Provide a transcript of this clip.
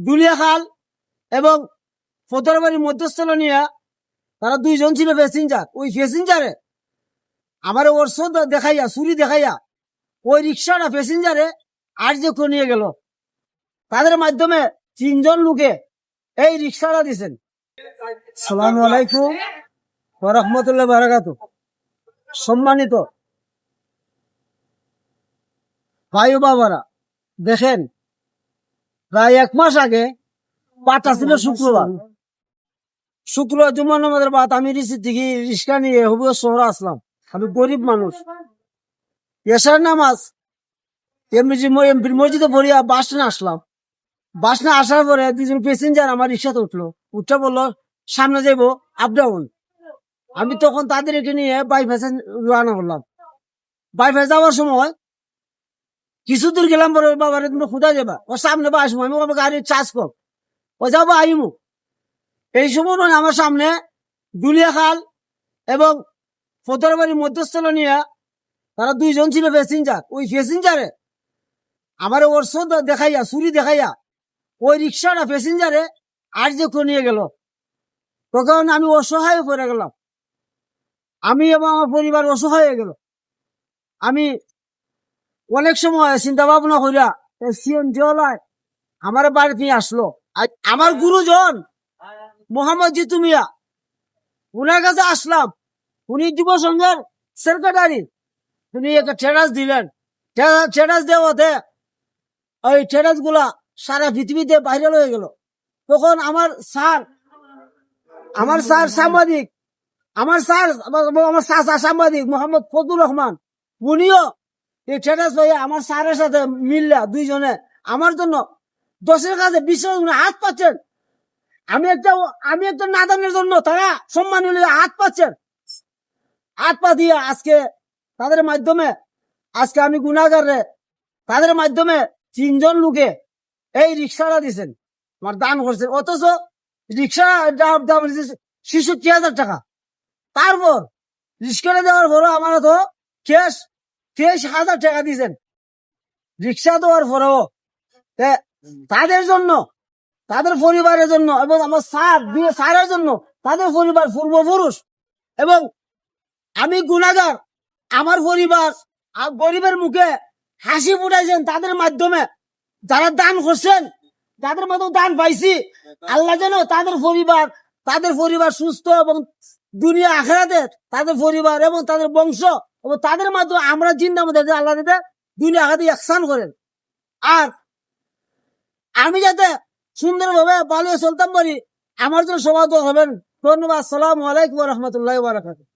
দুলিয়া খাল এবং ফতোয়ারবাড়ি মধ্যস্থল নিয়ে তারা দুইজন ছিল প্যাসেঞ্জার। ওই প্যাসেঞ্জারে আমার অর্শ দেখাইয়া চুরি দেখাইয়া ওই রিক্সাটা প্যাসেঞ্জারে আর যে নিয়ে গেল। তাদের মাধ্যমে 3 জন লোকে এই রিক্সাটা দিচ্ছেন। সালামু আলাইকুম ওয়া রাহমাতুল্লাহি ওয়া বারাকাতুহু। সম্মানিত ভাই ও বাবারা, দেখেন প্রায় 1 মাস আগে পাটা ছিল শুক্রবার জুমার নামাজের বাদ আমি রিক্সা নিয়ে হবিগঞ্জ শহরে আসলাম। আমি গরিব মানুষ। এশার নামাজ এমপির মসজিদে পড়িয়া বাস না আসলাম। বাস না আসার পরে 2 জন প্যাসেঞ্জার আমার রিক্সাতে উঠলো। উঠে বললো সামনে যাইবো আপ ডাউন। আমি তখন তাদেরকে নিয়ে বাইপাসে রওনা করলাম। বাইপাস যাওয়ার সময় কিছু দূর গেলাম, পরে বাবার তুমি খুদা যাবা, ও সামনে বা আসবো। আমি গাড়ির চার্জ কম, ও যাবো আইমু। এই সময় আমার সামনে দুলিয়া খাল এবং ফতোয়ারবাড়ি মধ্যস্থল নিয়ে তারা 2 জন ছিল প্যাসেঞ্জার। ওই প্যাসেঞ্জারে আমার অর্শ দেখাইয়া চুরি দেখাইয়া ওই রিক্সাটা প্যাসেঞ্জারে আর যে নিয়ে গেল। তখন আমি অসহায় পড়ে গেলাম, আমি এবং আমার পরিবার অসহায় হয়ে গেল। আমি অনেক সময় চিন্তা ভাবনা করিয়া সিএনজি ওলায় আমার বাড়ি নিয়ে আসলো। আমার গুরুজন মোহাম্মদ জিতু মিয়া, উনার কাছে আসলাম। উনি যুব সংঘের সেক্রেটারি। উনি একটা টেরাস দিলেন। টেরাস দেওয়াতে ওই টেরাস গুলা সারা পৃথিবীতে ভাইরাল হয়ে গেল। তখন আমার স্যার সাংবাদিক, আমার চাচা সাংবাদিক মোহাম্মদ ফজলুর রহমান, উনিও এই টেরাস ভাইয়া আমার স্যারের সাথে মিললা 2 জনে আমার জন্য 10-এর কাছে 20 হাত পাচ্ছেন। আমি একটা নাদানের জন্য তারা সম্মান হাত পাচ্ছেন। হাত পা দিয়ে আজকে তাদের মাধ্যমে আজকে আমি গুনাহগার রে, তাদের মাধ্যমে 3 জন লোকে এই রিক্সাটা দিচ্ছেন, আমার দান করছেন। অথচ রিক্সা দাম 66,000 টাকা। তারপর রিক্সাটা দেওয়ার পরও আমার তো ক্যাশ 23,000 টাকা দিয়েছেন রিক্সা দেওয়ার পরেও। তাদের জন্য, তাদের পরিবারের জন্য এবং আমার স্যারের জন্য, তাদের পরিবার পূর্বপুরুষ এবং আমি গুনাহগার, আমার পরিবার গরিবের মুখে হাসি ফুটাইছেন তাদের মাধ্যমে। যারা দান করছেন, যাদের মাধ্যমে দান পাইছি, আল্লাহ যেন তাদের পরিবার সুস্থ এবং দুনিয়া আখিরাতে তাদের পরিবার এবং তাদের বংশ এবং তাদের মাধ্যমে আমরা জিন্দার মধ্যে আল্লাহ যাতে দুনিয়া আখিরাতে ইহসান করেন। আর আমি যাতে সুন্দরভাবে ভালো চলতাম পারি, আমার জন্য সবাই দোয়া হবেন। ধন্যবাদ। আসসালামু আলাইকুম ওয়া রাহমাতুল্লাহি ওয়া বারাকাতুহু।